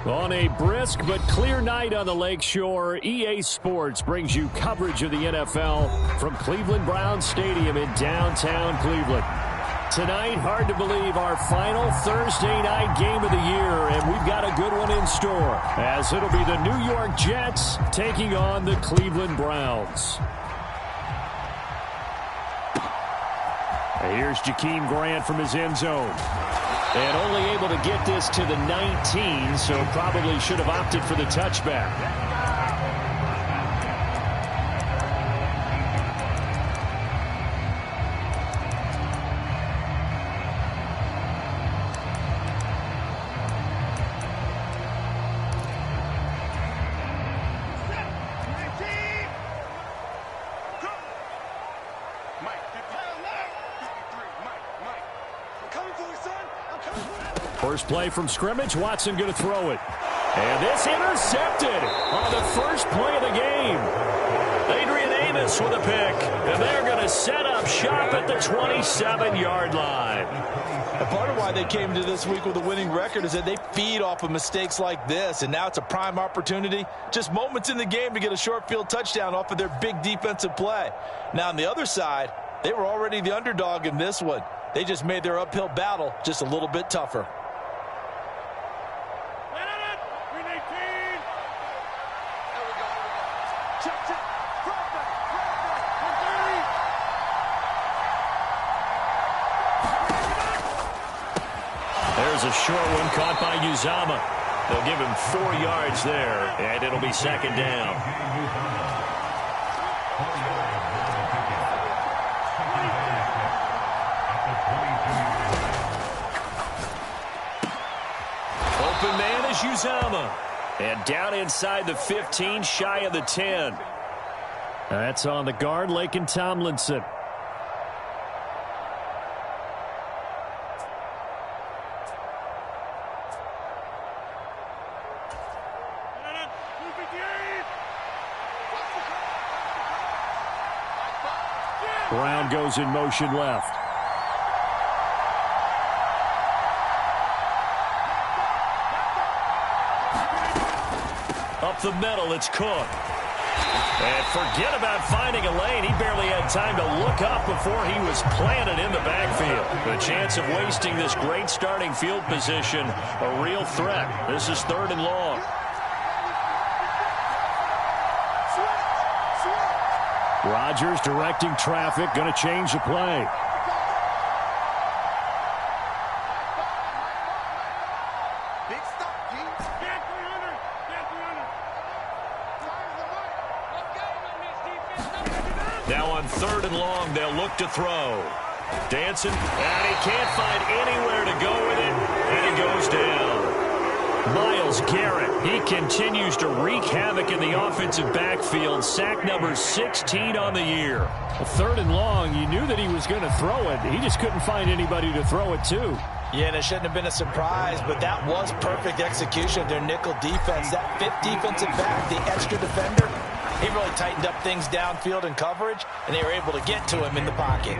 On a brisk but clear night on the Lakeshore, EA Sports brings you coverage of the NFL from Cleveland Browns Stadium in downtown Cleveland. Tonight, hard to believe, our final Thursday night game of the year, and we've got a good one in store, as it'll be the New York Jets taking on the Cleveland Browns. Here's Jakeem Grant from his end zone. And only able to get this to the 19, so probably should have opted for the touchback. First play from scrimmage, Watson going to throw it. And this intercepted on the first play of the game. Adrian Amos with a pick. And they're going to set up shop at the 27-yard line. A part of why they came to this week with a winning record is that they feed off of mistakes like this. And now it's a prime opportunity. Just moments in the game to get a short field touchdown off of their big defensive play. Now on the other side, they were already the underdog in this one. They just made their uphill battle just a little bit tougher. There's a short one caught by Uzama. They'll give him 4 yards there, and it'll be second down. Open man is Uzama. And down inside the 15, shy of the 10. That's on the guard, Laken Tomlinson. Brown goes in motion left. Up the middle, it's Cook. And forget about finding a lane. He barely had time to look up before he was planted in the backfield. The chance of wasting this great starting field position, a real threat. This is 3rd and long. Rodgers directing traffic, going to change the play. Now on 3rd and long, they'll look to throw. Dancing, and he can't find anywhere to go with it, and he goes down. Myles Garrett, he continues to wreak havoc in the offensive backfield. Sack number 16 on the year. 3rd and long, you knew that he was going to throw it. He just couldn't find anybody to throw it to. Yeah, and it shouldn't have been a surprise, but that was perfect execution of their nickel defense. That 5th defensive back, the extra defender, he really tightened up things downfield in coverage, and they were able to get to him in the pocket.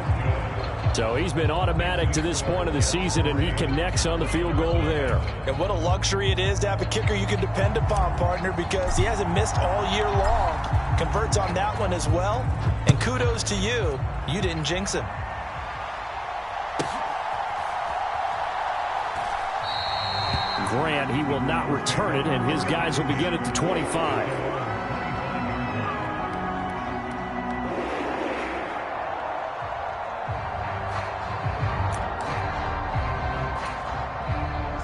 So he's been automatic to this point of the season, and he connects on the field goal there. And what a luxury it is to have a kicker you can depend upon, partner, because he hasn't missed all year long. Converts on that one as well. And kudos to you. You didn't jinx him. Grant, he will not return it, and his guys will begin at the 25.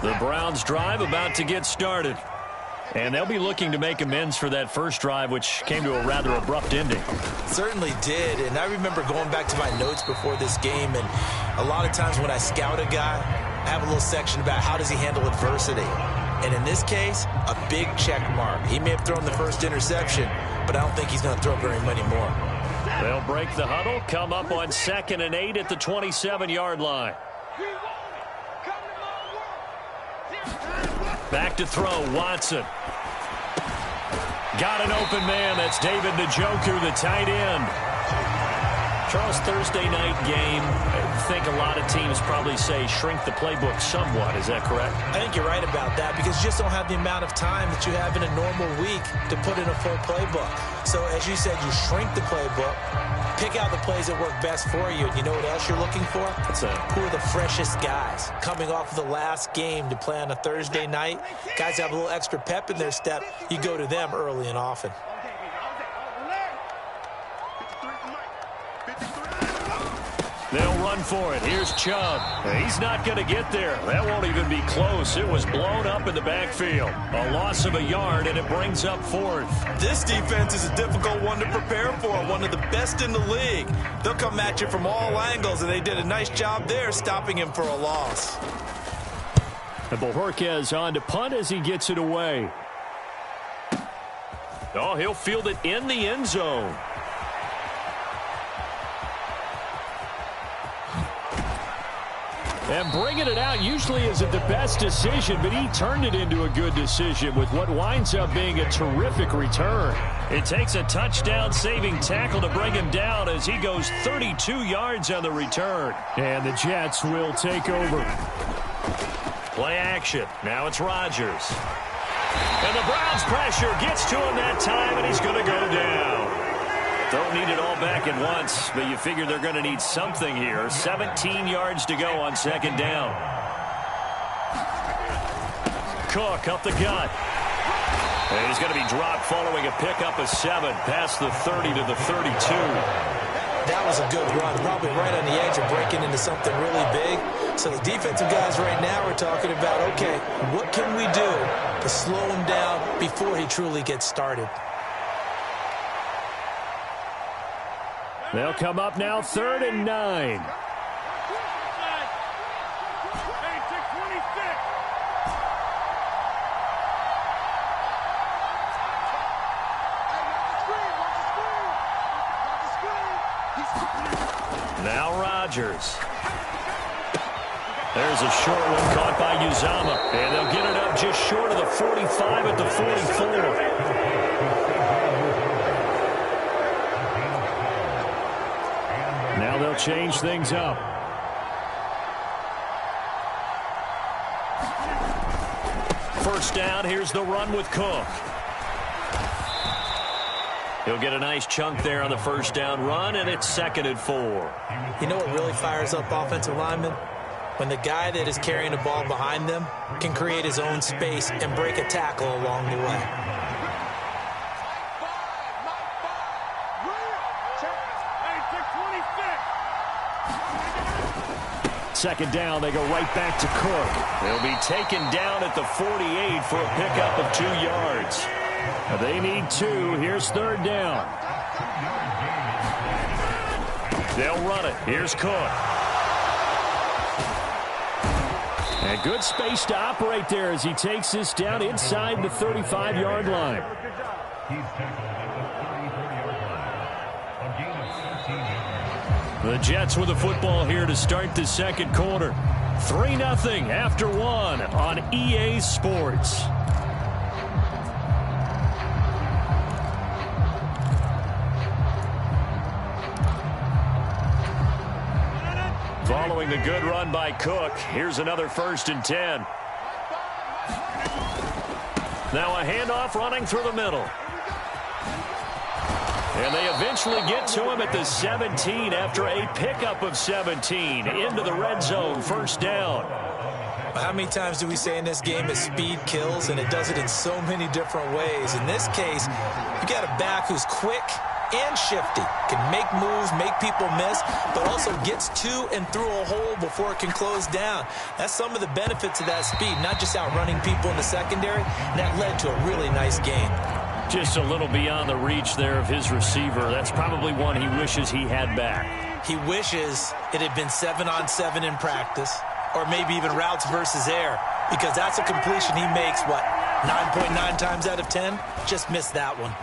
The Browns drive about to get started. And they'll be looking to make amends for that first drive, which came to a rather abrupt ending. Certainly did. And I remember going back to my notes before this game, and a lot of times when I scout a guy, I have a little section about how does he handle adversity. And in this case, a big check mark. He may have thrown the first interception, but I don't think he's going to throw very many more. They'll break the huddle, come up on 2nd and 8 at the 27-yard line. Back to throw, Watson. Got an open man. That's David Njoku, the tight end. Charles, Thursday night game, I think a lot of teams probably say shrink the playbook somewhat. Is that correct? I think you're right about that because you just don't have the amount of time that you have in a normal week to put in a full playbook. So as you said, you shrink the playbook, pick out the plays that work best for you. And you know what else you're looking for? What's that? Who are the freshest guys coming off of the last game to play on a Thursday night? Guys have a little extra pep in their step. You go to them early and often. They'll run for it. Here's Chubb. He's not going to get there. That won't even be close. It was blown up in the backfield. A loss of a yard, and it brings up fourth. This defense is a difficult one to prepare for, one of the best in the league. They'll come at you from all angles, and they did a nice job there stopping him for a loss. And Bojorquez on to punt as he gets it away. Oh, he'll field it in the end zone. And bringing it out usually isn't the best decision, but he turned it into a good decision with what winds up being a terrific return. It takes a touchdown-saving tackle to bring him down as he goes 32 yards on the return. And the Jets will take over. Play action. Now it's Rodgers. And the Browns pressure gets to him that time, and he's going to go down. Don't need it all back at once, but you figure they're going to need something here. 17 yards to go on second down. Cook up the gut. And he's going to be dropped following a pickup of 7 past the 30 to the 32. That was a good run, probably right on the edge of breaking into something really big. So the defensive guys right now are talking about, okay, what can we do to slow him down before he truly gets started? They'll come up now 3rd and 9. Now Rodgers. There's a short one caught by Uzama. And they'll get it up just short of the 45 at the 44. Now they'll change things up. First down, here's the run with Cook. He'll get a nice chunk there on the first down run, and it's 2nd and 4. You know what really fires up offensive linemen? When the guy that is carrying the ball behind them can create his own space and break a tackle along the way. Second down, they go right back to Cook. They'll be taken down at the 48 for a pickup of 2 yards. They need 2. Here's 3rd down. They'll run it. Here's Cook. And good space to operate there as he takes this down inside the 35-yard line. The Jets with the football here to start the second quarter. 3-0 after 1 on EA Sports. Following the good run by Cook, here's another 1st and 10. Now a handoff running through the middle. And they eventually get to him at the 17 after a pickup of 17 into the red zone. First down. How many times do we say in this game that speed kills, and it does it in so many different ways? In this case, you got a back who's quick and shifty, can make moves, make people miss, but also gets to and through a hole before it can close down. That's some of the benefits of that speed, not just outrunning people in the secondary, and that led to a really nice game. Just a little beyond the reach there of his receiver. That's probably one he wishes he had back. He wishes it had been 7-on-7 in practice, or maybe even routes versus air, because that's a completion he makes, what, 9.9 times out of 10? Just missed that one.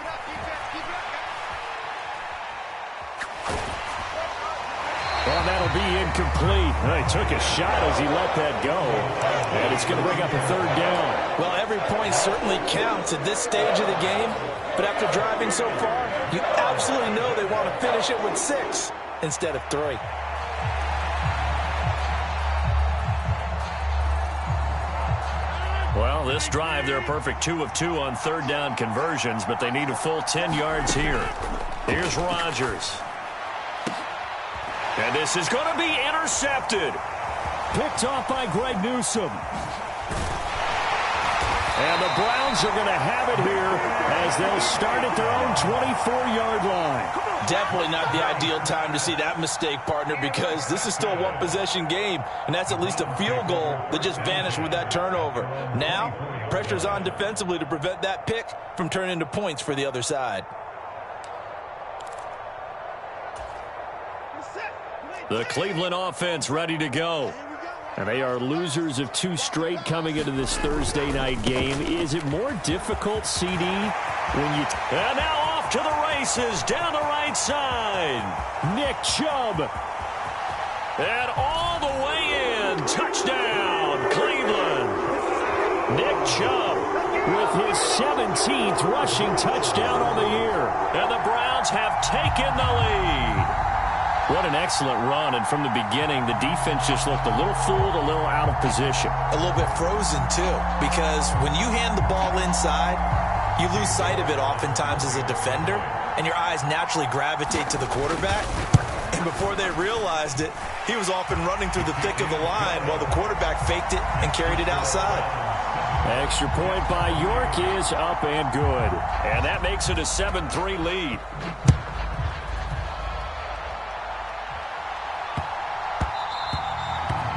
And that'll be incomplete. He took a shot as he let that go. And it's going to bring up a 3rd down. Well, every point certainly counts at this stage of the game. But after driving so far, you absolutely absolutely know they want to finish it with 6 instead of 3. Well, this drive, they're a perfect 2 of 2 on third down conversions, but they need a full 10 yards here. Here's Rodgers. And this is going to be intercepted. Picked off by Greg Newsome. And the Browns are going to have it here as they'll start at their own 24-yard line. Definitely not the ideal time to see that mistake, partner, because this is still a one-possession game, and that's at least a field goal that just vanished with that turnover. Now, pressure's on defensively to prevent that pick from turning into points for the other side. The Cleveland offense ready to go. And they are losers of 2 straight coming into this Thursday night game. Is it more difficult, CD, when you... And now off to the races down the right side. Nick Chubb. And all the way in. Touchdown, Cleveland. Nick Chubb with his 17th rushing touchdown on the year. And the Browns have taken the lead. What an excellent run, and from the beginning, the defense just looked a little fooled, a little out of position. A little bit frozen, too, because when you hand the ball inside, you lose sight of it oftentimes as a defender, and your eyes naturally gravitate to the quarterback. And before they realized it, he was off and running through the thick of the line while the quarterback faked it and carried it outside. Extra point by York is up and good. And that makes it a 7-3 lead.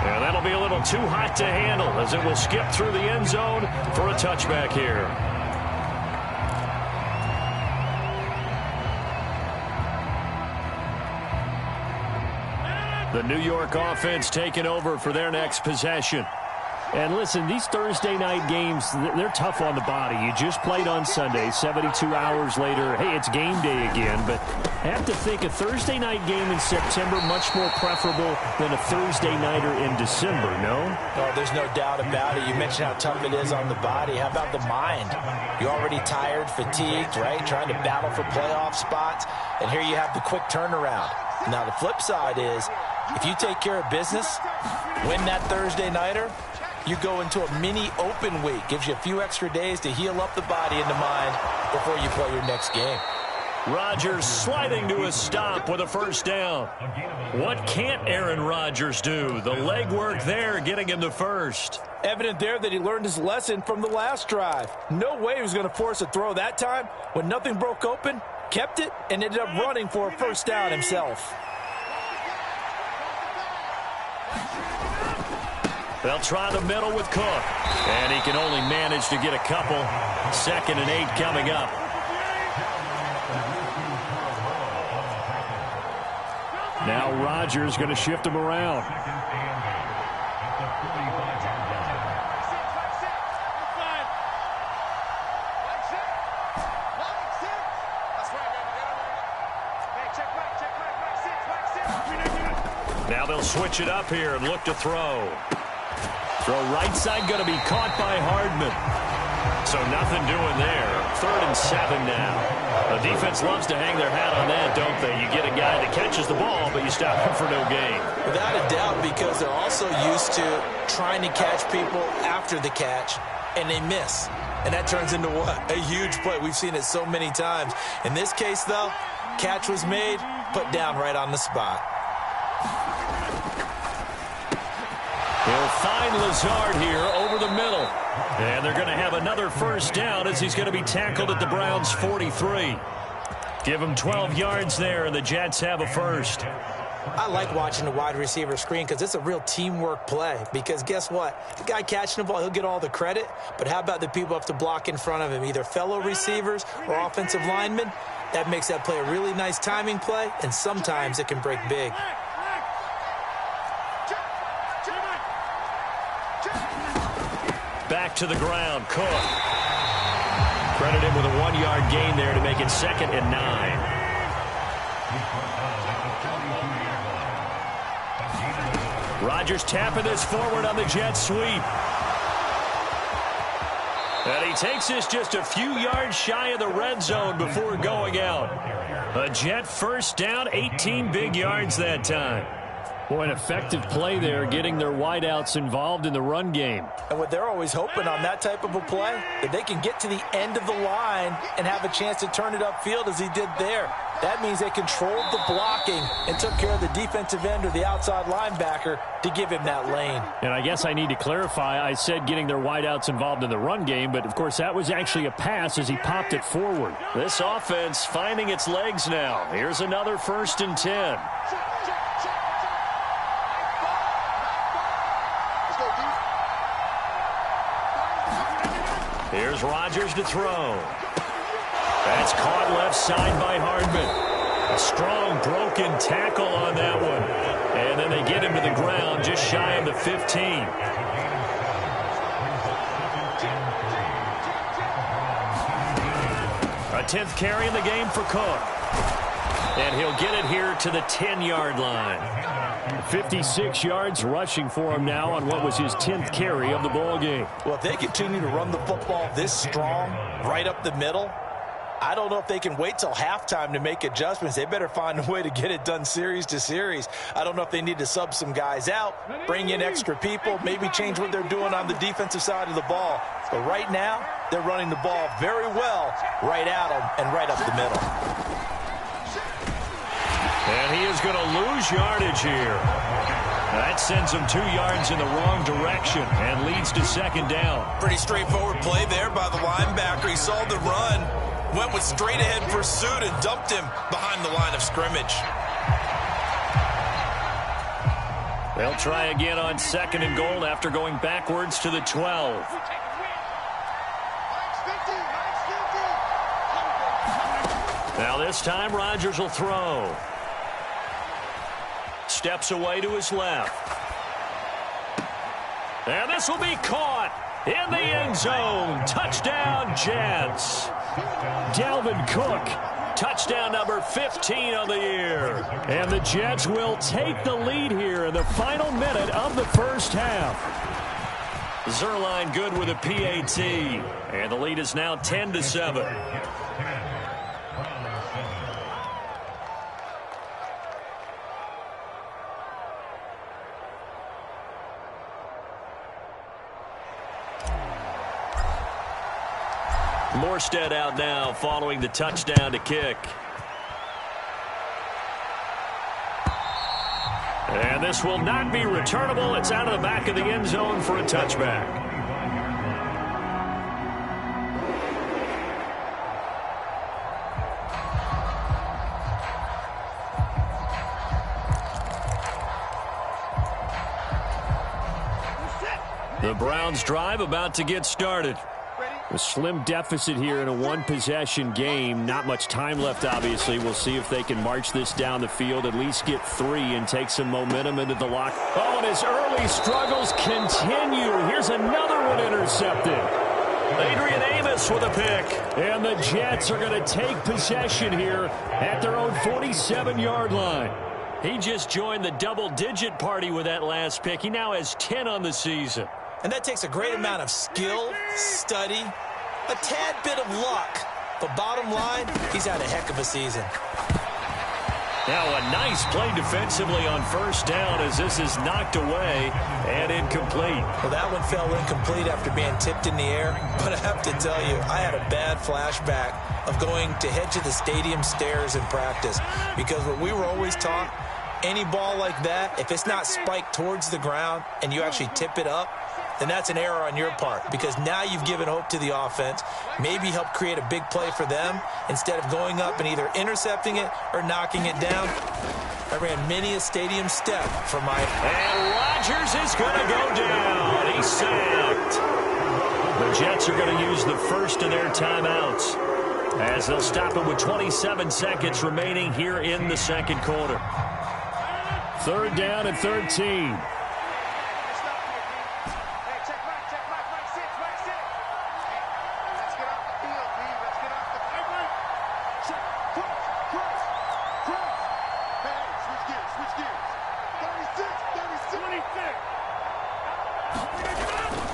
And that'll be a little too hot to handle as it will skip through the end zone for a touchback here. The New York offense taking over for their next possession. And listen, these Thursday night games, they're tough on the body. You just played on Sunday, 72 hours later. Hey, it's game day again, but I have to think a Thursday night game in September much more preferable than a Thursday nighter in December, no? Oh, there's no doubt about it. You mentioned how tough it is on the body. How about the mind? You're already tired, fatigued, right? Trying to battle for playoff spots, and here you have the quick turnaround. Now, the flip side is, if you take care of business, win that Thursday nighter, you go into a mini open week. Gives you a few extra days to heal up the body and the mind before you play your next game. Rodgers sliding to a stop with a first down. What can't Aaron Rodgers do? The legwork there getting him the first. Evident there that he learned his lesson from the last drive. No way he was going to force a throw that time. When nothing broke open, kept it, and ended up running for a first down himself. They'll try the middle with Cook. And he can only manage to get a couple. 2nd and 8 coming up. Now Rodgers going to shift him around. Now they'll switch it up here and look to throw. Throw right side going to be caught by Hardman. So nothing doing there. 3rd and 7 now. The defense loves to hang their hat on that, don't they? You get a guy that catches the ball, but you stop him for no gain. Without a doubt, because they're also used to trying to catch people after the catch, and they miss. And that turns into what? A huge play. We've seen it so many times. In this case, though, catch was made, put down right on the spot. He'll find Lazard here over the middle. And they're going to have another first down as he's going to be tackled at the Browns' 43. Give him 12 yards there, and the Jets have a first. I like watching the wide receiver screen because it's a real teamwork play. Because guess what? The guy catching the ball, he'll get all the credit. But how about the people have to block in front of him, either fellow receivers or offensive linemen? That makes that play a really nice timing play, and sometimes it can break big. Back to the ground, Cook. Credit him with a 1-yard gain there to make it 2nd and 9. Rodgers tapping this forward on the jet sweep. And he takes this just a few yards shy of the red zone before going out. A Jet first down, 18 big yards that time. Boy, an effective play there, getting their wideouts involved in the run game. And what they're always hoping on that type of a play, that they can get to the end of the line and have a chance to turn it upfield as he did there. That means they controlled the blocking and took care of the defensive end or the outside linebacker to give him that lane. And I guess I need to clarify, I said getting their wideouts involved in the run game, but of course that was actually a pass as he popped it forward. This offense finding its legs now. Here's another 1st and 10. Here's Rodgers to throw. That's caught left side by Hardman. A strong broken tackle on that one. And then they get him to the ground just shy of the 15. A 10th carry in the game for Cook. And he'll get it here to the 10-yard line. 56 yards rushing for him now on what was his 10th carry of the ball game. Well, if they continue to run the football this strong, right up the middle, I don't know if they can wait till halftime to make adjustments. They better find a way to get it done series to series. I don't know if they need to sub some guys out, bring in extra people, maybe change what they're doing on the defensive side of the ball. But right now, they're running the ball very well right at them and right up the middle. And he is going to lose yardage here. That sends him 2 yards in the wrong direction and leads to 2nd down. Pretty straightforward play there by the linebacker. He saw the run, went with straight-ahead pursuit and dumped him behind the line of scrimmage. They'll try again on 2nd and goal after going backwards to the 12. Now this time Rodgers will throw. Steps away to his left. And this will be caught in the end zone. Touchdown, Jets. Dalvin Cook. Touchdown number 15 on the year. And the Jets will take the lead here in the final minute of the first half. Zerline good with a PAT. And the lead is now 10-7. Morstead out now following the touchdown to kick. And this will not be returnable. It's out of the back of the end zone for a touchback. The Browns drive about to get started. A slim deficit here in a one-possession game. Not much time left, obviously. We'll see if they can march this down the field, at least get 3 and take some momentum into the lock. Oh, and his early struggles continue. Here's another one intercepted. Adrian Amos with a pick. And the Jets are going to take possession here at their own 47-yard line. He just joined the double-digit party with that last pick. He now has 10 on the season. And that takes a great amount of skill, study, a tad bit of luck. But bottom line, he's had a heck of a season. Now a nice play defensively on first down as this is knocked away and incomplete. Well, that one fell incomplete after being tipped in the air. But I have to tell you, I had a bad flashback of going to head to the stadium stairs in practice. Because what we were always taught, any ball like that, if it's not spiked towards the ground and you actually tip it up, then that's an error on your part, because now you've given hope to the offense, maybe help create a big play for them instead of going up and either intercepting it or knocking it down. I ran many a stadium step for my... And Rodgers is going to go down. He's sacked. The Jets are going to use the first of their timeouts as they'll stop him with 27 seconds remaining here in the second quarter. 3rd down and 13.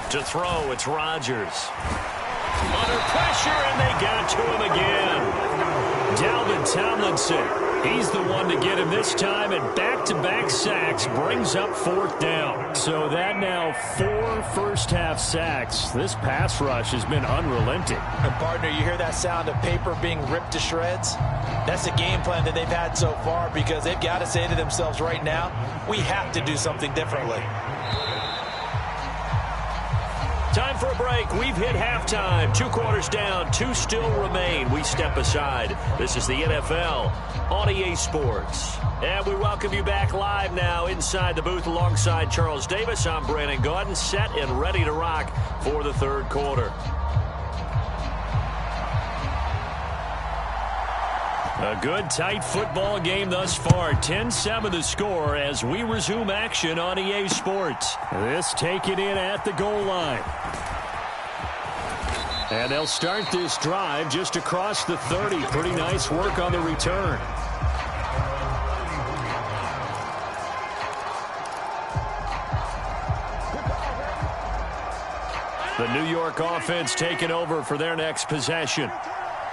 To throw, it's Rodgers. Under pressure, and they got to him again. Dalvin Tomlinson. He's the one to get him this time, and back-to-back sacks brings up 4th down. So that now 4 first-half sacks. This pass rush has been unrelenting. And partner, you hear that sound of paper being ripped to shreds? That's the game plan that they've had so far, because they've got to say to themselves right now, we have to do something differently. Time for a break. We've hit halftime. 2 quarters down. 2 still remain. We step aside. This is the NFL on EA Sports. And we welcome you back live now inside the booth alongside Charles Davis. I'm Brandon Gaudin, set and ready to rock for the 3rd quarter. A good, tight football game thus far. 10-7 the score as we resume action on EA Sports. This taken in at the goal line. And they'll start this drive just across the 30. Pretty nice work on the return. The New York offense taking over for their next possession.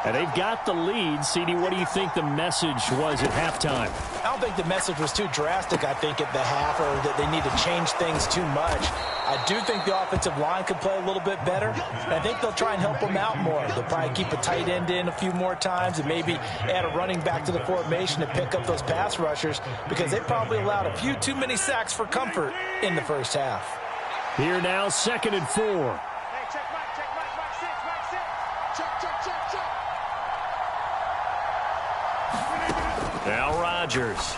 And they've got the lead. CD, what do you think the message was at halftime? I don't think the message was too drastic, I think, at the half, or that they need to change things too much. I do think the offensive line could play a little bit better, and I think they'll try and help them out more. They'll probably keep a tight end in a few more times and maybe add a running back to the formation to pick up those pass rushers, because they probably allowed a few too many sacks for comfort in the first half. Here now, 2nd and 4. Now Rodgers.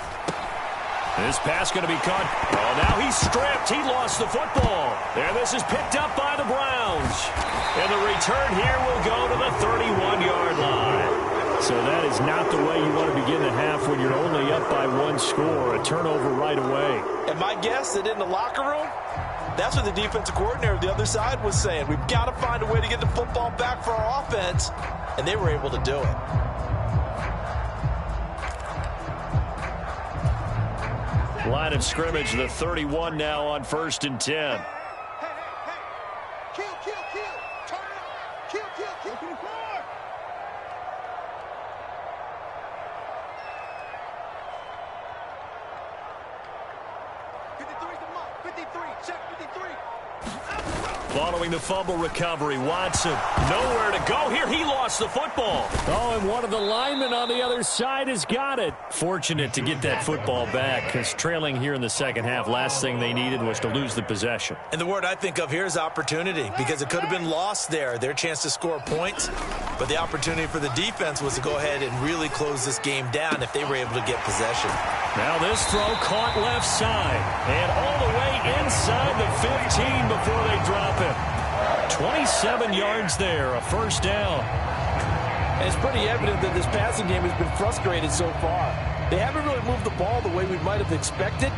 This pass going to be caught. Oh, now he's stripped. He lost the football. And this is picked up by the Browns. And the return here will go to the 31-yard line. So that is not the way you want to begin the half when you're only up by 1 score. A turnover right away. And my guess that in the locker room, that's what the defensive coordinator of the other side was saying. We've got to find a way to get the football back for our offense. And they were able to do it. Line of scrimmage, the 31 now on 1st and 10. Following the fumble recovery, Watson nowhere to go here. He lost the football. Oh, and one of the linemen on the other side has got it. Fortunate to get that football back, because trailing here in the second half, last thing they needed was to lose the possession. And the word I think of here is opportunity, because it could have been lost there, their chance to score points. But the opportunity for the defense was to go ahead and really close this game down if they were able to get possession. Now this throw caught left side and all the way inside the 15 before they drop it. 27 yards there, a 1st down. And it's pretty evident that this passing game has been frustrated so far. They haven't really moved the ball the way we might have expected,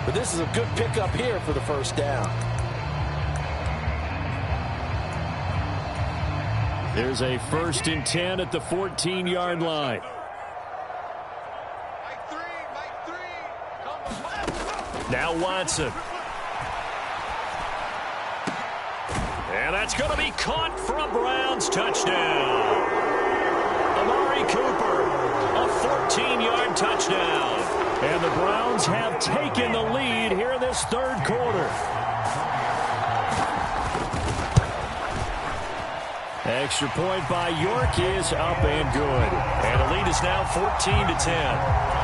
but this is a good pickup here for the 1st down. There's a 1st and 10 at the 14-yard line. Now Watson. And that's going to be caught for a Browns touchdown. Amari Cooper, a 14-yard touchdown. And the Browns have taken the lead here in this 3rd quarter. Extra point by York is up and good. And the lead is now 14-10.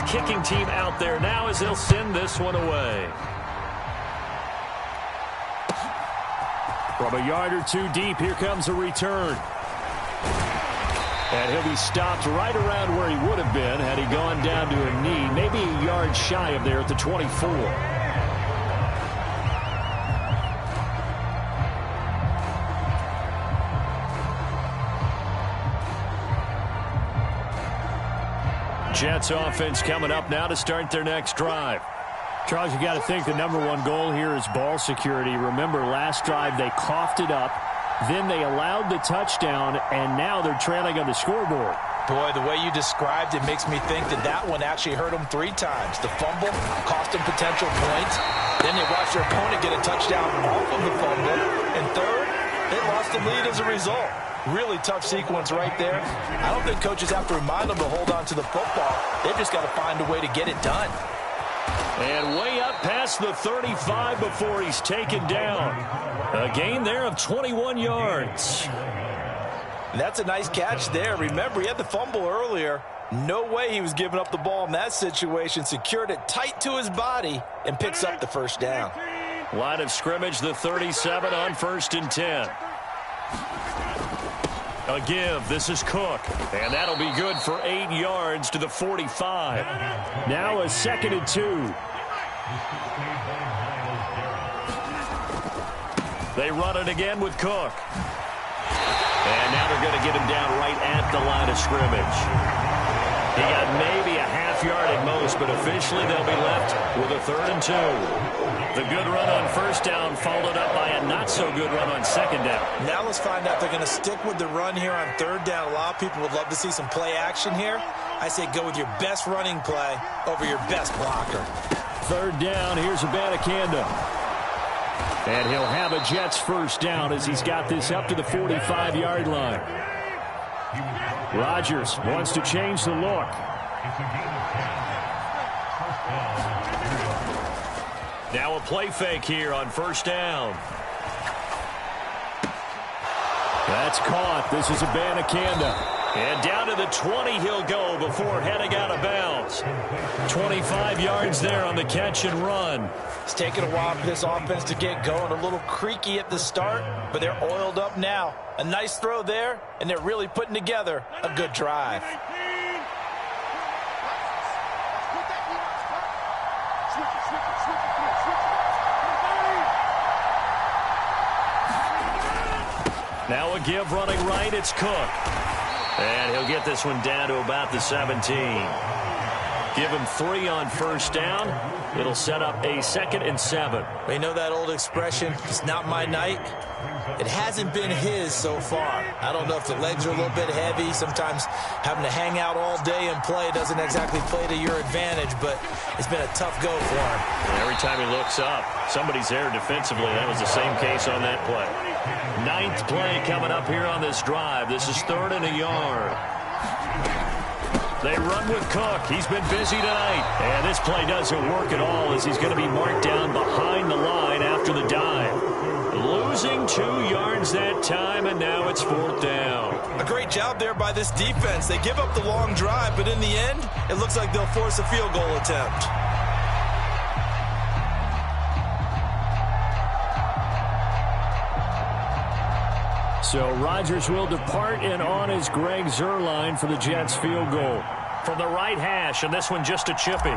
Kicking team out there now as they'll send this one away. From a yard or 2 deep, here comes a return. And he'll be stopped right around where he would have been had he gone down to a knee, maybe a yard shy of there at the 24. Jets offense coming up now to start their next drive. Charles, you got to think the #1 goal here is ball security. Remember, last drive they coughed it up, then they allowed the touchdown, and now they're trailing on the scoreboard. Boy, the way you described it makes me think that that one actually hurt them 3 times. The fumble cost them potential points. Then they watched their opponent get a touchdown off of the fumble. And third, they lost the lead as a result. Really tough sequence right there. I don't think coaches have to remind them to hold on to the football. They've just got to find a way to get it done. And way up past the 35 before he's taken down. A gain there of 21 yards. That's a nice catch there. Remember, he had the fumble earlier. No way he was giving up the ball in that situation. Secured it tight to his body and picks up the first down. Line of scrimmage, the 37 on 1st and 10. A give. This is Cook. And that'll be good for 8 yards to the 45. Now a 2nd and 2. They run it again with Cook. And now they're going to get him down right at the line of scrimmage. He got maybe a half yard at most, but officially they'll be left with a 3rd and 2. The good run on 1st down followed up by a not-so-good run on 2nd down. Now let's find out if they're going to stick with the run here on 3rd down. A lot of people would love to see some play action here. I say go with your best running play over your best blocker. 3rd down, here's Abanikanda. And he'll have a Jets 1st down as he's got this up to the 45-yard line. Rodgers wants to change the look. Now a play fake here on 1st down. That's caught. This is Abanikanda. And down to the 20 he'll go before heading out of bounds. 25 yards there on the catch and run. It's taken a while for this offense to get going. A little creaky at the start, but they're oiled up now. A nice throw there, and they're really putting together a good drive. Now a give running right, it's Cook. And he'll get this one down to about the 17. Give him 3 on 1st down. It'll set up a 2nd and 7. We know that old expression, it's not my night. It hasn't been his so far. I don't know if the legs are a little bit heavy. Sometimes having to hang out all day and play doesn't exactly play to your advantage, but it's been a tough go for him. And every time he looks up, somebody's there defensively. That was the same case on that play. 9th play coming up here on this drive. This is 3rd and a yard. They run with Cook. He's been busy tonight. And this play doesn't work at all as he's going to be marked down behind the line after the dive. Losing 2 yards that time, and now it's 4th down. A great job there by this defense. They give up the long drive, but in the end, it looks like they'll force a field goal attempt. So Rodgers will depart, and on is Greg Zuerlein for the Jets field goal. From the right hash, and this one just a chippy.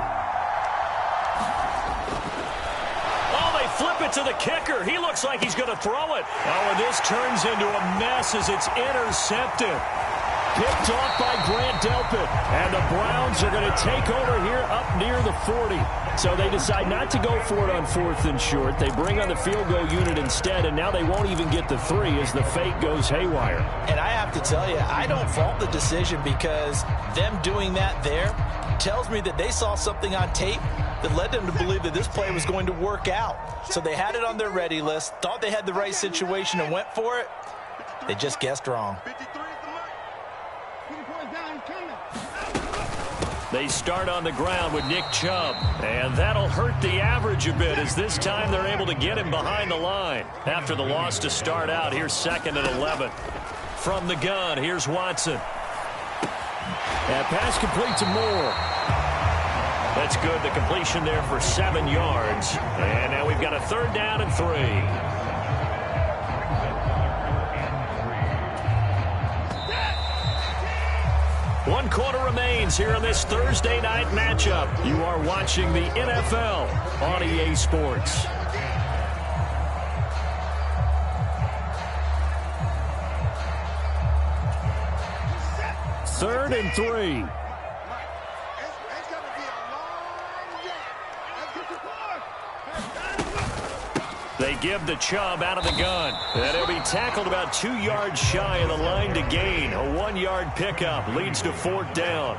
Flip it to the kicker. He looks like he's going to throw it. Oh, and this turns into a mess as it's intercepted. Picked off by Grant Delpit. And the Browns are going to take over here up near the 40. So they decide not to go for it on 4th and short. They bring on the field goal unit instead, and now they won't even get the 3 as the fake goes haywire. And I have to tell you, I don't fault the decision because them doing that there tells me that they saw something on tape that led them to believe that this play was going to work out. So they had it on their ready list, thought they had the right situation and went for it. They just guessed wrong. They start on the ground with Nick Chubb, and that'll hurt the average a bit as this time they're able to get him behind the line. After the loss to start out, here's 2nd and 11. From the gun, here's Watson. And pass complete to Moore. That's good. The completion there for 7 yards. And now we've got a 3rd down and 3. One quarter remains here in this Thursday night matchup. You are watching the NFL on EA Sports. Third and 3. They give the Chubb out of the gun. And he'll be tackled about 2 yards shy of the line to gain. A 1-yard pickup leads to 4th down.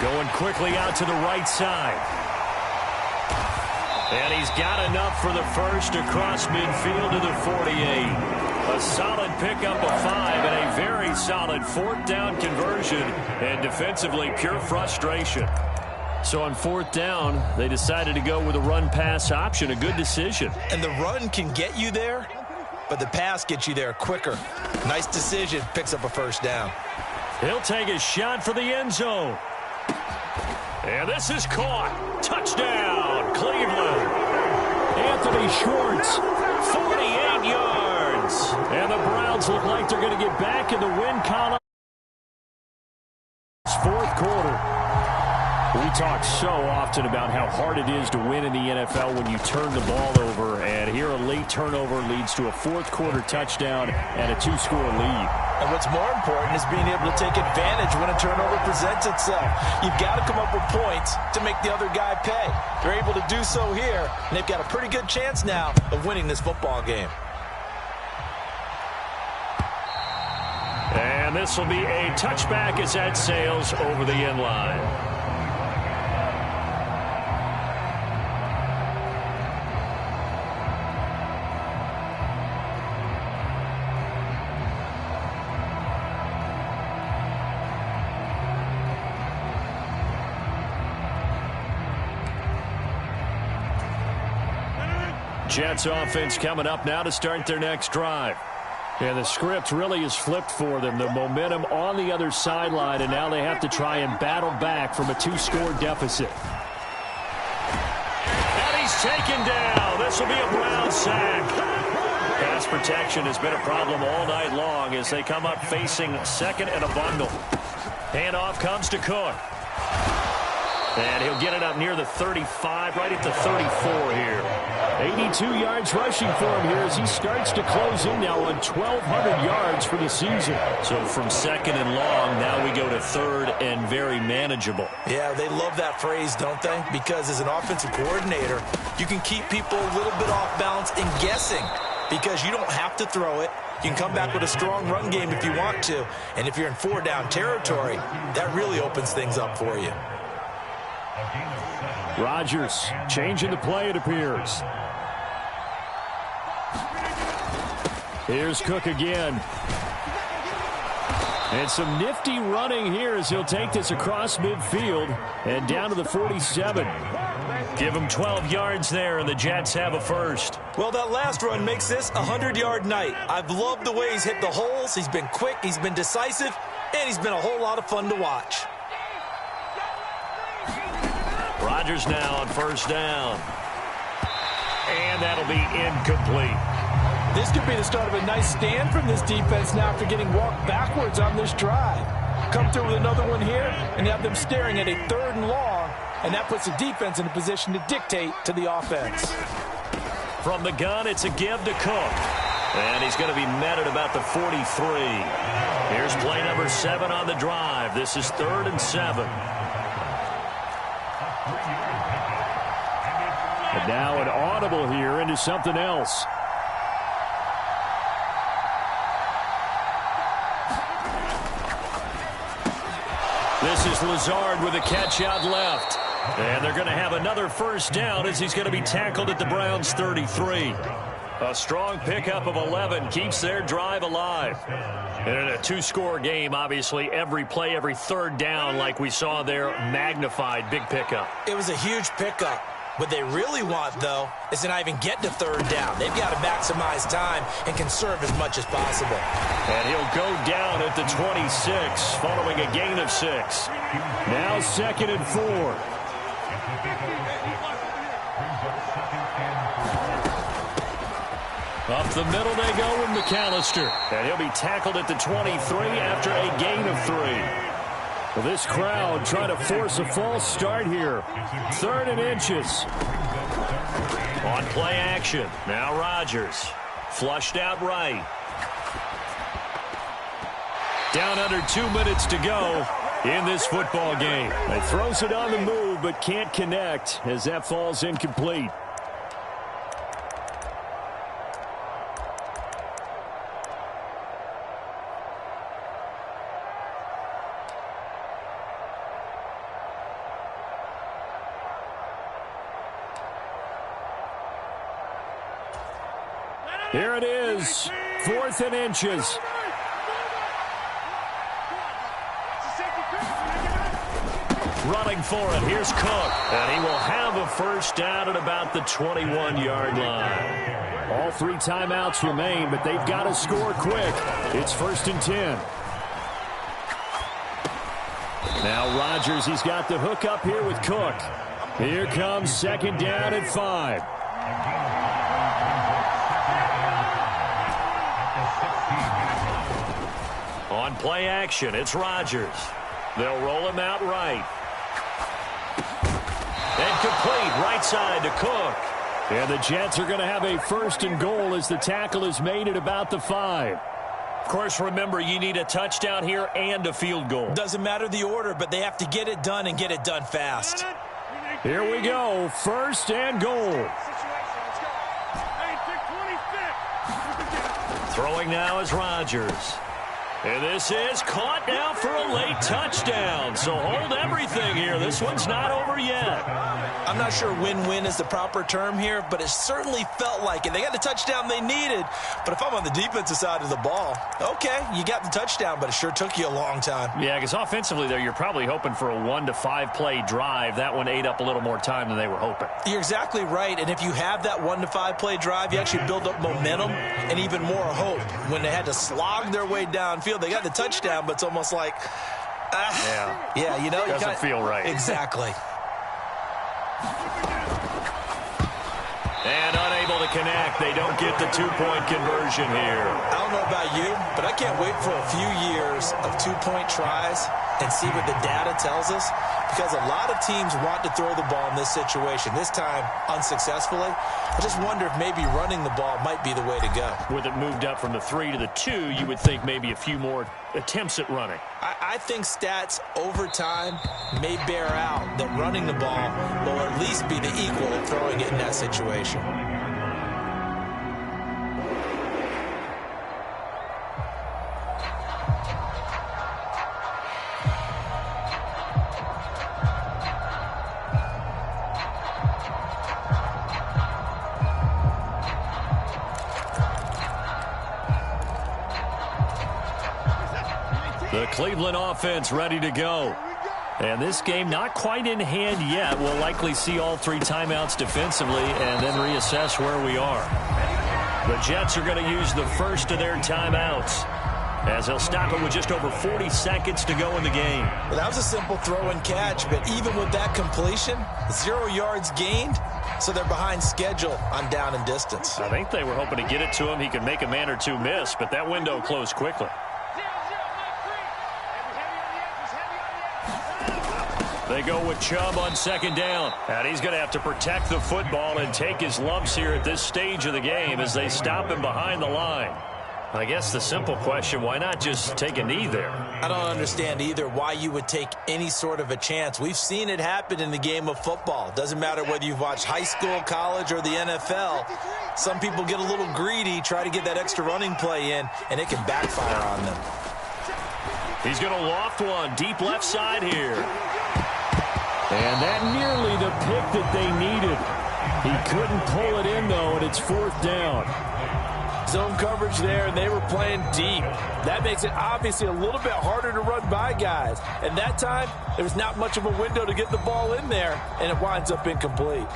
Going quickly out to the right side. And he's got enough for the first across midfield to the 48. A solid pickup of 5 and a very solid 4th down conversion. And defensively, pure frustration. So on 4th down, they decided to go with a run-pass option. A good decision. And the run can get you there, but the pass gets you there quicker. Nice decision. Picks up a 1st down. He'll take a shot for the end zone. And this is caught. Touchdown, Cleveland. Anthony Schwartz. 48 yards. And the Browns look like they're going to get back in the win column. 4th quarter. We talk so often about how hard it is to win in the NFL when you turn the ball over. And here a late turnover leads to a 4th quarter touchdown and a 2-score lead. And what's more important is being able to take advantage when a turnover presents itself. You've got to come up with points to make the other guy pay. They're able to do so here, and they've got a pretty good chance now of winning this football game. And this will be a touchback as that sails over the end line. Jets offense coming up now to start their next drive. And the script really is flipped for them. The momentum on the other sideline, and now they have to try and battle back from a 2-score deficit. And he's taken down. This will be a Brown sack. Pass protection has been a problem all night long as they come up facing 2nd and a bundle. Handoff comes to Cook. And he'll get it up near the 35, right at the 34 here. 82 yards rushing for him here as he starts to close in now on 1,200 yards for the season. So from 2nd and long, now we go to 3rd and very manageable. Yeah, they love that phrase, don't they? Because as an offensive coordinator, you can keep people a little bit off balance and guessing because you don't have to throw it. You can come back with a strong run game if you want to. And if you're in 4-down territory, that really opens things up for you. Rodgers changing the play, it appears. Here's Cook again. And some nifty running here as he'll take this across midfield and down to the 47. Give him 12 yards there, and the Jets have a first. Well, that last run makes this a 100-yard night. I've loved the way he's hit the holes. He's been quick, he's been decisive, and he's been a whole lot of fun to watch. Rodgers now on 1st down. And that'll be incomplete. This could be the start of a nice stand from this defense now after getting walked backwards on this drive. Come through with another one here and have them staring at a 3rd and long, and that puts the defense in a position to dictate to the offense. From the gun, it's a give to Cook. And he's going to be met at about the 43. Here's play number 7 on the drive. This is 3rd and 7. And now an audible here into something else. This is Lazard with a catch out left. And they're going to have another 1st down as he's going to be tackled at the Browns' 33. A strong pickup of 11 keeps their drive alive. And in a 2-score game, obviously, every play, every 3rd down, like we saw there, magnified. Big pickup. It was a huge pickup. What they really want, though, is to not even get to 3rd down. They've got to maximize time and conserve as much as possible. And he'll go down at the 26 following a gain of 6. Now 2nd and 4. Up the middle they go with McAllister. And he'll be tackled at the 23 after a gain of 3. Well, this crowd trying to force a false start here. 3rd and inches. On play action. Now Rodgers. Flushed out right. Down under 2 minutes to go. in this football game. He throws it on the move, but can't connect as that falls incomplete. Here it is, 4th and inches. Running for it, here's Cook. And he will have a first down at about the 21-yard line. All 3 timeouts remain, but they've got to score quick. It's 1st and 10. Now Rodgers, he's got the hook up here with Cook. Here comes 2nd down at 5. On play action, it's Rodgers. They'll roll him out right. And complete right side to Cook. And the Jets are going to have a 1st and goal as the tackle is made at about the 5. Of course, remember, you need a touchdown here and a field goal. Doesn't matter the order, but they have to get it done and get it done fast. Here we go, 1st and goal. Throwing now is Rodgers. And this is caught now for a late touchdown. So hold everything here. This one's not over yet. I'm not sure win-win is the proper term here, but it certainly felt like it. They got the touchdown they needed. But if I'm on the defensive side of the ball, okay, you got the touchdown, but it sure took you a long time. Yeah, because offensively there, you're probably hoping for a 1 to 5 play drive. That one ate up a little more time than they were hoping. You're exactly right. And if you have that 1 to 5 play drive, you actually build up momentum and even more hope. When they had to slog their way downfield, they got the touchdown, but it's almost like, yeah, you know, doesn't feel right. Exactly. And unable to connect. They don't get the 2-point conversion here. I don't know about you, but I can't wait for a few years of 2-point tries and see what the data tells us, because a lot of teams want to throw the ball in this situation. This time, unsuccessfully. I just wonder if maybe running the ball might be the way to go. With it moved up from the 3 to the 2, you would think maybe a few more attempts at running. I think stats over time may bear out that running the ball will at least be the equal of throwing it in that situation. The Cleveland offense ready to go. And this game not quite in hand yet. We'll likely see all 3 timeouts defensively and then reassess where we are. The Jets are going to use the first of their timeouts, as they'll stop it with just over 40 seconds to go in the game. Well, that was a simple throw and catch, but even with that completion, 0 yards gained, so they're behind schedule on down and distance. I think they were hoping to get it to him. He could make a man or two miss, but that window closed quickly. They go with Chubb on 2nd down. And he's going to have to protect the football and take his lumps here at this stage of the game as they stop him behind the line. I guess the simple question, why not just take a knee there? I don't understand either why you would take any sort of a chance. We've seen it happen in the game of football. Doesn't matter whether you've watched high school, college, or the NFL. Some people get a little greedy, try to get that extra running play in, and it can backfire on them. He's going to loft one deep left side here. And that nearly the pick that they needed. He couldn't pull it in, though, and it's 4th down. Zone coverage there, and they were playing deep. That makes it obviously a little bit harder to run by guys. And that time, there was not much of a window to get the ball in there, and it winds up incomplete.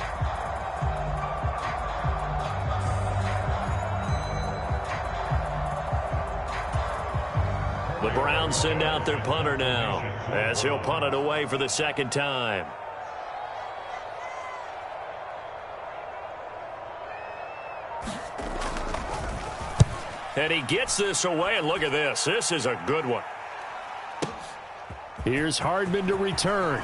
The Browns send out their punter now, as he'll punt it away for the 2nd time. And he gets this away, and look at this. This is a good one. Here's Hardman to return.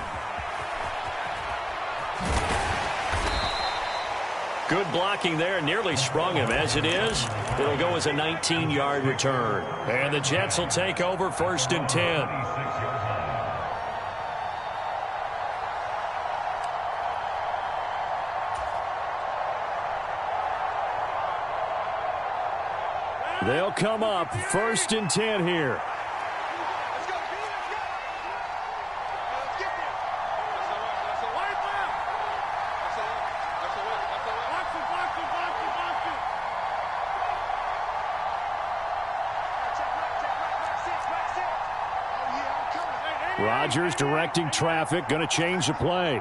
Good blocking there, nearly sprung him. As it is, it'll go as a 19-yard return. And the Jets will take over 1st and 10. They'll come up 1st and 10 here. Rodgers directing traffic, going to change the play.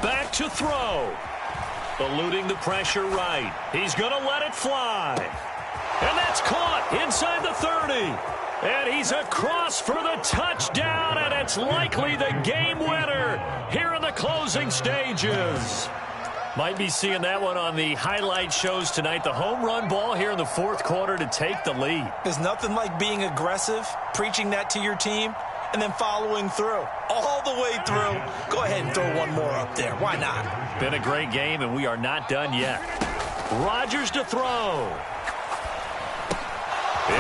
Back to throw. Eluding the pressure right. He's going to let it fly. And that's caught inside the 30. And he's across for the touchdown, and it's likely the game winner here in the closing stages. Might be seeing that one on the highlight shows tonight. The home run ball here in the 4th quarter to take the lead. There's nothing like being aggressive, preaching that to your team, and then following through. All the way through. Go ahead and throw one more up there. Why not? Been a great game, and we are not done yet. Rodgers to throw.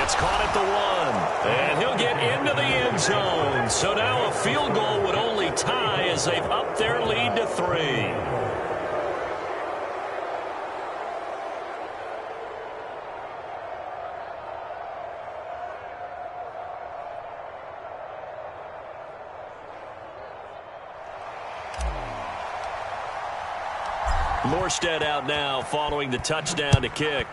It's caught at the 1, and he'll get into the end zone. So now a field goal would only tie as they've upped their lead to 3. Morstead out now following the touchdown to kick.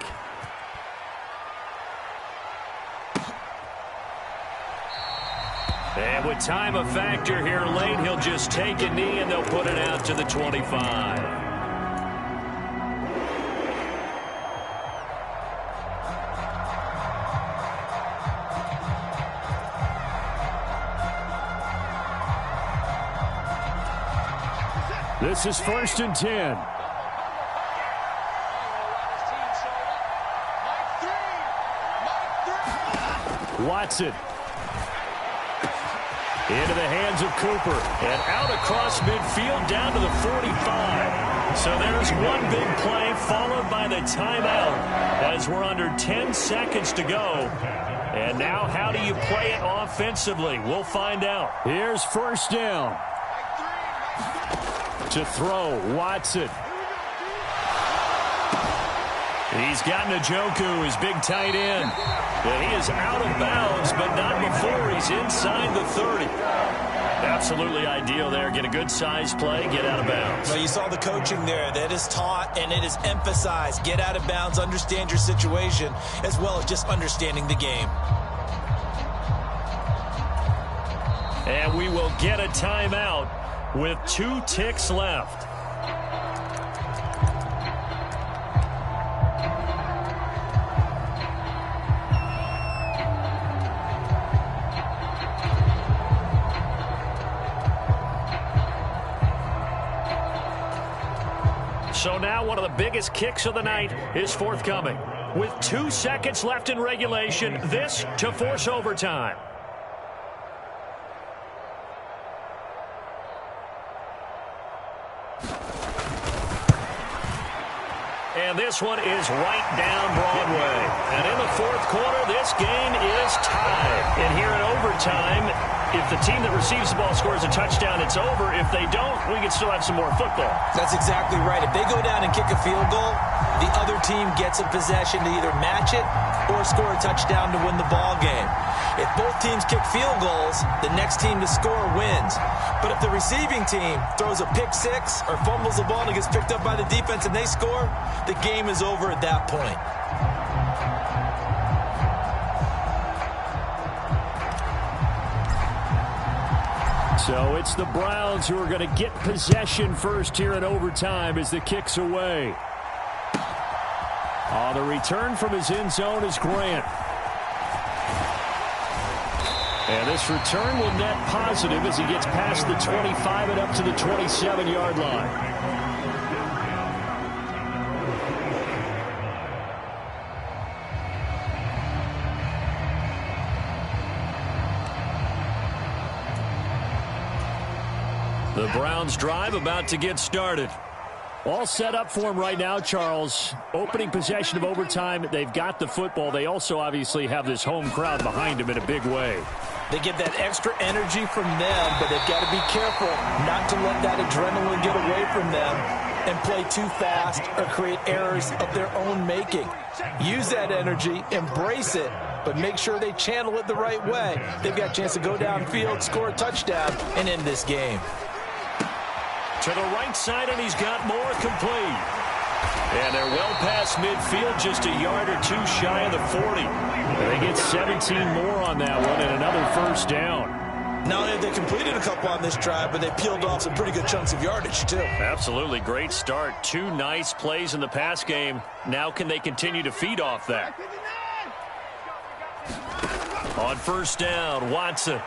And with time a factor here late, he'll just take a knee and they'll put it out to the 25. This is 1st and 10. Watson. Into the hands of Cooper. And out across midfield down to the 45. So there's one big play followed by the timeout as we're under 10 seconds to go. And now how do you play it offensively? We'll find out. Here's 1st down. To throw, Watson. He's got Njoku, his big tight end. And he is out of bounds, but not before he's inside the 30. Absolutely ideal there. Get a good size play, get out of bounds. Well, you saw the coaching there. That is taught and it is emphasized. Get out of bounds, understand your situation, as well as just understanding the game. And we will get a timeout with 2 ticks left. So now one of the biggest kicks of the night is forthcoming. With 2 seconds left in regulation, this to force overtime. And this one is right down Broadway. And in the 4th quarter, this game is tied. And here in overtime, if the team that receives the ball scores a touchdown, it's over. If they don't, we can still have some more football. That's exactly right. If they go down and kick a field goal, the other team gets a possession to either match it or score a touchdown to win the ball game. If both teams kick field goals, the next team to score wins. But if the receiving team throws a pick six or fumbles the ball and it gets picked up by the defense and they score, the game is over at that point. So it's the Browns who are going to get possession first here in overtime as the kick's away. The return from his end zone is Grant. And this return will net positive as he gets past the 25 and up to the 27-yard line. The Browns drive about to get started. All set up for him right now, Charles. Opening possession of overtime. They've got the football. They also obviously have this home crowd behind them in a big way. They get that extra energy from them, but they've got to be careful not to let that adrenaline get away from them. and play too fast or create errors of their own making. Use that energy, embrace it, but make sure they channel it the right way. They've got a chance to go downfield, score a touchdown, and end this game. To the right side, and he's got more complete. And they're well past midfield, just a yard or two shy of the 40. They get 17 more on that one and another first down. Not only have they completed a couple on this drive, but they peeled off some pretty good chunks of yardage, too. Absolutely great start. Two nice plays in the pass game. Now can they continue to feed off that? On first down, Watson.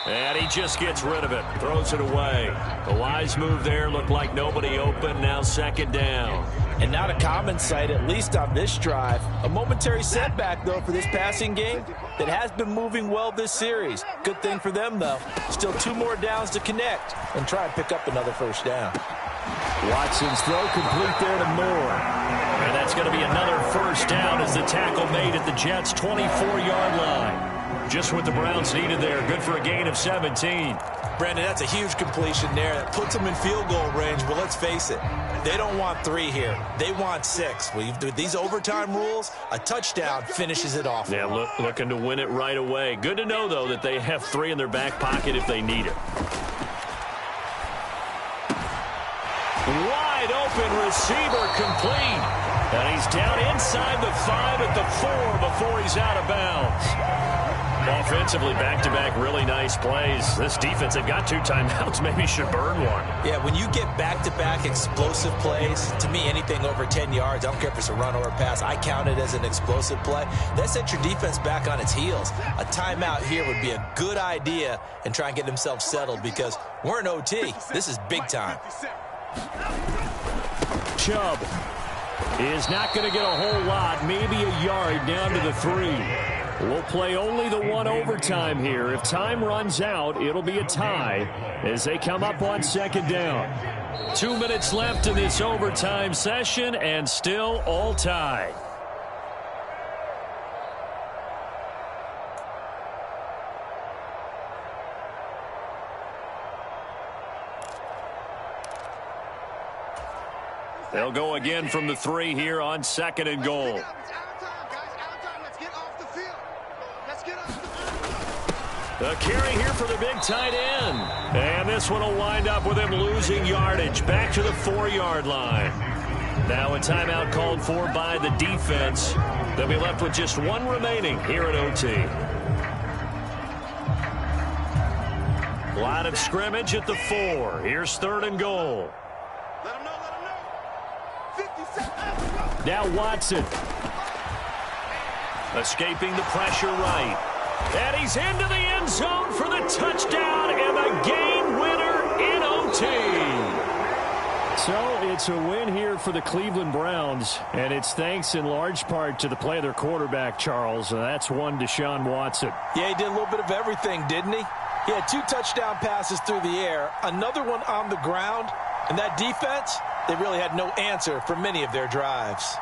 And he just gets rid of it. Throws it away. The wise move there. Looked like nobody open. Now second down. And not a common sight, at least on this drive. A momentary setback, though, for this passing game that has been moving well this series. Good thing for them, though. Still 2 more downs to connect and try and pick up another first down. Watson's throw complete there to Moore. And that's going to be another first down as the tackle made at the Jets' 24-yard line. Just what the Browns needed there. Good for a gain of 17. Brandon, that's a huge completion there. That puts them in field goal range, but let's face it, they don't want 3 here. They want 6. With these overtime rules, a touchdown finishes it off. Yeah, looking to win it right away. Good to know, though, that they have 3 in their back pocket if they need it. Wide open receiver complete. And he's down inside the 5 at the 4 before he's out of bounds. Offensively, back-to-back really nice plays. This defense, they've got 2 timeouts, maybe should burn one. Yeah, when you get back-to-back explosive plays, to me, anything over 10 yards, I don't care if it's a run or a pass, I count it as an explosive play. That sets your defense back on its heels. A timeout here would be a good idea and try and get themselves settled because we're in OT. This is big time. Chubb is not going to get a whole lot, maybe a yard down to the 3. We'll play only the 1 overtime here. If time runs out, it'll be a tie as they come up on second down. 2 minutes left in this overtime session and still all tied. They'll go again from the 3 here on second and goal. The carry here for the big tight end. And this one will wind up with him losing yardage. Back to the 4-yard line. Now a timeout called for by the defense. They'll be left with just 1 remaining here at OT. Line of scrimmage at the 4. Here's third and goal. Now Watson. Escaping the pressure right. And he's into the end zone for the touchdown and the game winner in OT. So it's a win here for the Cleveland Browns, and it's thanks in large part to the play of their quarterback, Charles, and that's one Deshaun Watson. Yeah, he did a little bit of everything, didn't he? He had 2 touchdown passes through the air, another one on the ground, and that defense, they really had no answer for many of their drives.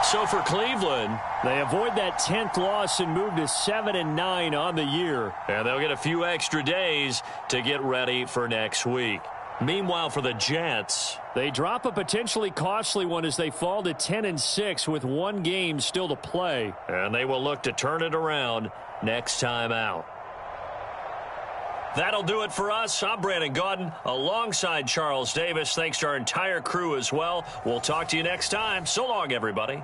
So for Cleveland, they avoid that 10th loss and move to 7-9 on the year. And they'll get a few extra days to get ready for next week. Meanwhile, for the Jets, they drop a potentially costly one as they fall to 10-6 with 1 game still to play. And they will look to turn it around next time out. That'll do it for us. I'm Brandon Gaudin alongside Charles Davis. Thanks to our entire crew as well. We'll talk to you next time. So long, everybody.